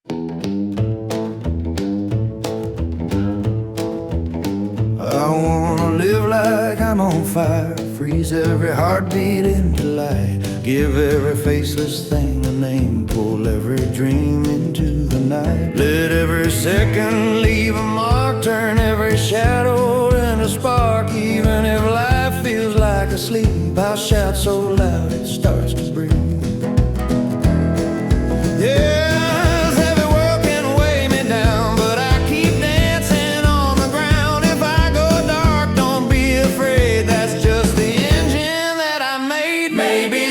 I wanna live like I'm on fire, freeze every heartbeat into light, give every faceless thing a name, pull every dream into the night. Let every second leave a mark, turn every shadow into spark. Even if life feels like a sleep, I'll shout so loud it starts to breathe. Yeah.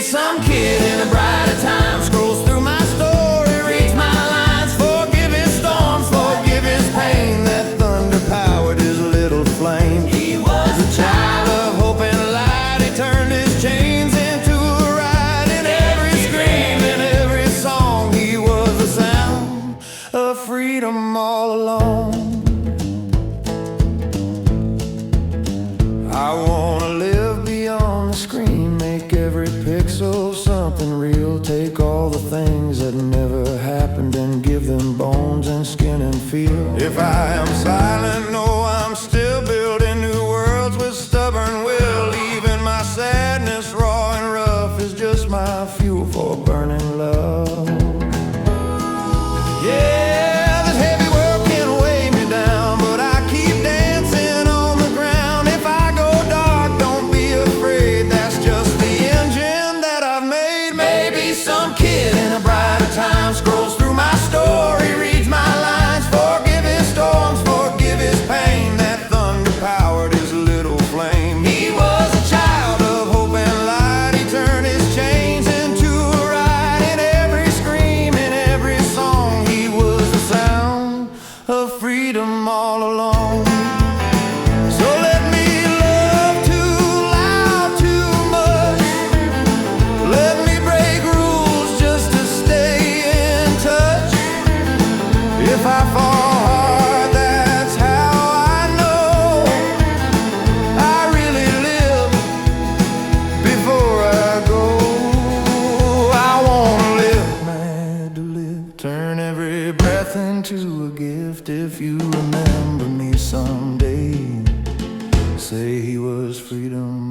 Some kid in a brighter time scrolls through my story, reads my lines, forgive his storms, forgive his pain. That thunder powered his little flame. He was a child of hope and light. He turned his chains into a ride. In every scream, in every song, he was the sound of freedom all along. I wanna live beyond the screen, make every pixel something real. Take all the things that never happened and give them bones and skin and feel. If I am silent, know I'm still building new worlds with stubborn will. Even my sadness, raw and rough, is just my fuel for burning love. Yeah. Some kid in a brighter time scrolls through my story, reads my lines, forgive his storms, forgive his pain. That thunder powered his little flame. He was a child of hope and light. He turned his chains into a ride. In every scream, in every song, he was the sound of freedom all along. So let me love too loud, too much. Let me break rules just to stay in touch. If I fall hard, that's how I know I really live before I go. I wanna live mad to live, turn every breath into a gift. If you remember me someday, say he was freedom